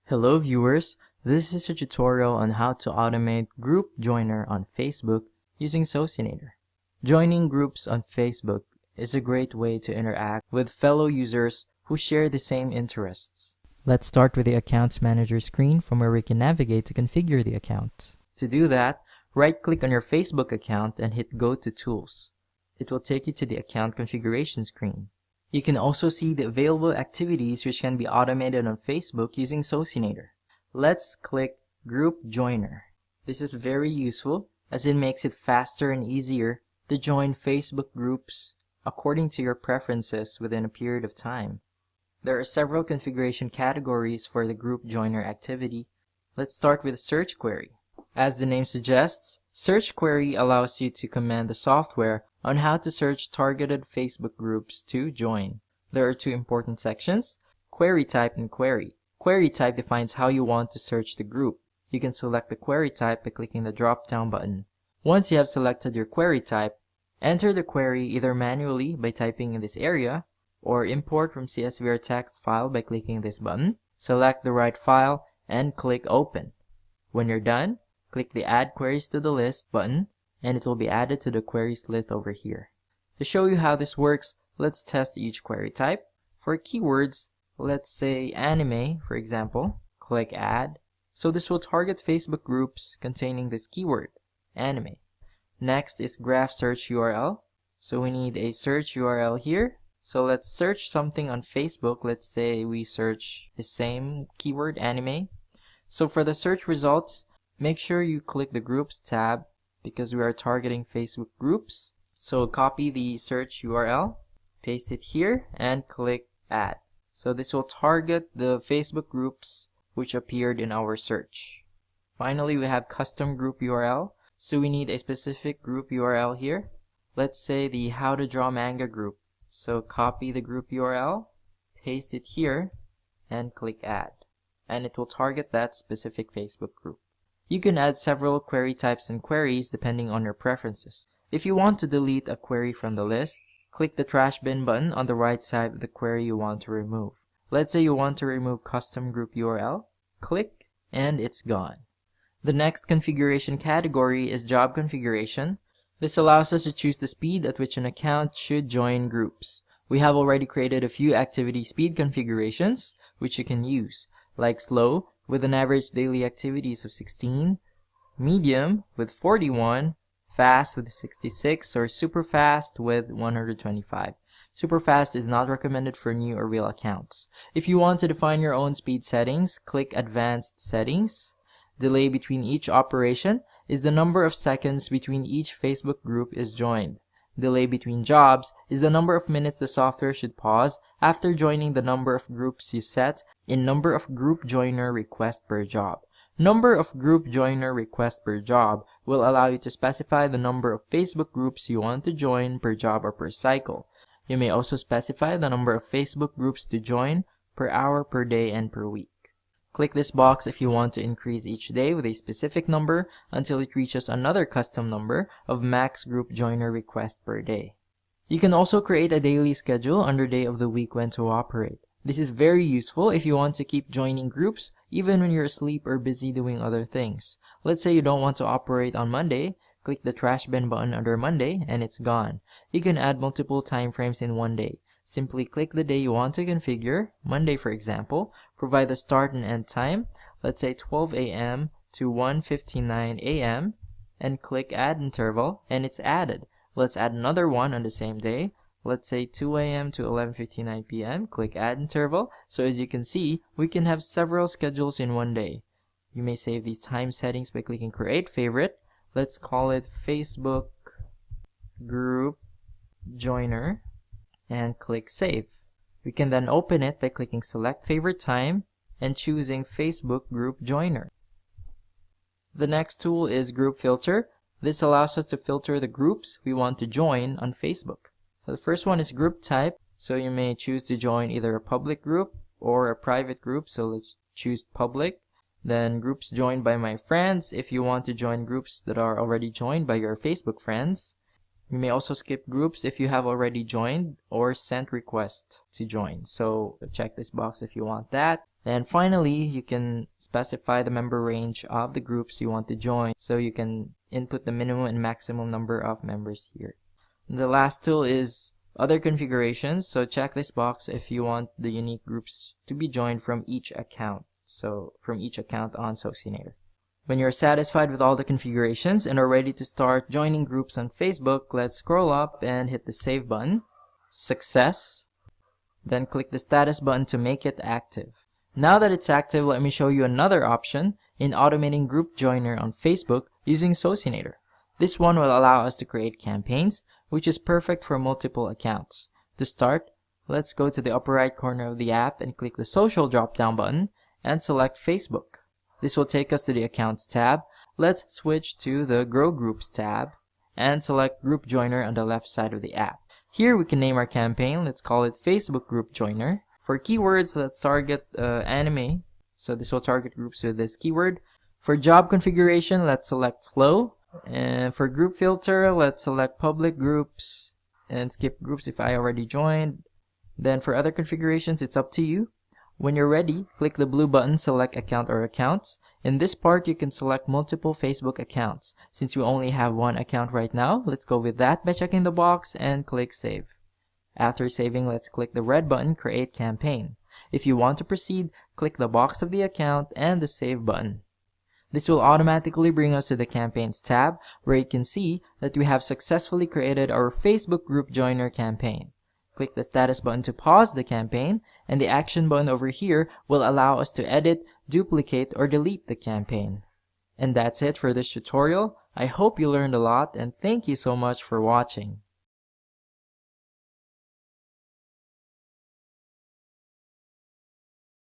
Hello viewers, this is a tutorial on how to automate Group Joiner on Facebook using Socianator. Joining groups on Facebook is a great way to interact with fellow users who share the same interests. Let's start with the Accounts Manager screen from where we can navigate to configure the account. To do that, right-click on your Facebook account and hit Go to Tools. It will take you to the account configuration screen. You can also see the available activities which can be automated on Facebook using Socianator. Let's click Group Joiner. This is very useful as it makes it faster and easier to join Facebook groups according to your preferences within a period of time. There are several configuration categories for the Group Joiner activity. Let's start with a search query. As the name suggests, search query allows you to command the software on how to search targeted Facebook groups to join. There are two important sections, query type and query. Query type defines how you want to search the group. You can select the query type by clicking the drop-down button. Once you have selected your query type, enter the query either manually by typing in this area or import from CSV or text file by clicking this button. Select the right file and click Open. When you're done, click the Add Queries to the List button and it will be added to the queries list over here. To show you how this works, let's test each query type. For keywords, let's say anime, for example. Click Add. So this will target Facebook groups containing this keyword, anime. Next is graph search URL. So we need a search URL here. So let's search something on Facebook. Let's say we search the same keyword, anime. So for the search results, make sure you click the Groups tab because we are targeting Facebook groups. So copy the search URL, paste it here, and click Add. So this will target the Facebook groups which appeared in our search. Finally, we have custom group URL. So we need a specific group URL here. Let's say the How to Draw Manga group. So copy the group URL, paste it here, and click Add. And it will target that specific Facebook group. You can add several query types and queries depending on your preferences. If you want to delete a query from the list, click the trash bin button on the right side of the query you want to remove. Let's say you want to remove custom group URL. Click, and it's gone. The next configuration category is job configuration. This allows us to choose the speed at which an account should join groups. We have already created a few activity speed configurations which you can use, like slow with an average daily activities of 16, medium with 41, fast with 66, or super fast with 125. Super fast is not recommended for new or real accounts. If you want to define your own speed settings, click Advanced Settings. Delay between each operation is the number of seconds between each Facebook group is joined. Delay between jobs is the number of minutes the software should pause after joining the number of groups you set in number of group joiner requests per job. Number of group joiner requests per job will allow you to specify the number of Facebook groups you want to join per job or per cycle. You may also specify the number of Facebook groups to join per hour, per day, and per week. Click this box if you want to increase each day with a specific number until it reaches another custom number of max group joiner requests per day. You can also create a daily schedule under day of the week when to operate. This is very useful if you want to keep joining groups even when you're asleep or busy doing other things. Let's say you don't want to operate on Monday, click the trash bin button under Monday and it's gone. You can add multiple time frames in one day. Simply click the day you want to configure, Monday for example, provide the start and end time, let's say 12 a.m. to 1:59 a.m. and click Add Interval and it's added. Let's add another one on the same day, let's say 2 a.m. to 11:59 p.m. Click Add Interval. So as you can see, we can have several schedules in one day. You may save these time settings by clicking Create Favorite. Let's call it Facebook Group Joiner and click Save. We can then open it by clicking Select Favorite Time and choosing Facebook Group Joiner. The next tool is Group Filter. This allows us to filter the groups we want to join on Facebook. So the first one is Group Type. So you may choose to join either a public group or a private group. So let's choose public. Then groups joined by my friends if you want to join groups that are already joined by your Facebook friends. You may also skip groups if you have already joined or sent requests to join. So check this box if you want that. And finally, you can specify the member range of the groups you want to join, so you can input the minimum and maximum number of members here. And the last tool is other configurations. So check this box if you want the unique groups to be joined from each account. So from each account on Socianator. When you're satisfied with all the configurations and are ready to start joining groups on Facebook, let's scroll up and hit the Save button, Success, then click the Status button to make it active. Now that it's active, let me show you another option in automating group joiner on Facebook using Socianator. This one will allow us to create campaigns, which is perfect for multiple accounts. To start, let's go to the upper right corner of the app and click the Social drop-down button and select Facebook. This will take us to the Accounts tab. Let's switch to the Grow Groups tab and select Group Joiner on the left side of the app. Here we can name our campaign. Let's call it Facebook Group Joiner. For keywords, let's target anime. So this will target groups with this keyword. For job configuration, let's select slow. And for group filter, let's select public groups and skip groups if I already joined. Then for other configurations, it's up to you. When you're ready, click the blue button, select account or accounts. In this part, you can select multiple Facebook accounts. Since you only have one account right now, let's go with that by checking the box and click Save. After saving, let's click the red button, Create Campaign. If you want to proceed, click the box of the account and the Save button. This will automatically bring us to the Campaigns tab, where you can see that we have successfully created our Facebook Group Joiner campaign. Click the Status button to pause the campaign, and the Action button over here will allow us to edit, duplicate, or delete the campaign. And that's it for this tutorial. I hope you learned a lot, and thank you so much for watching.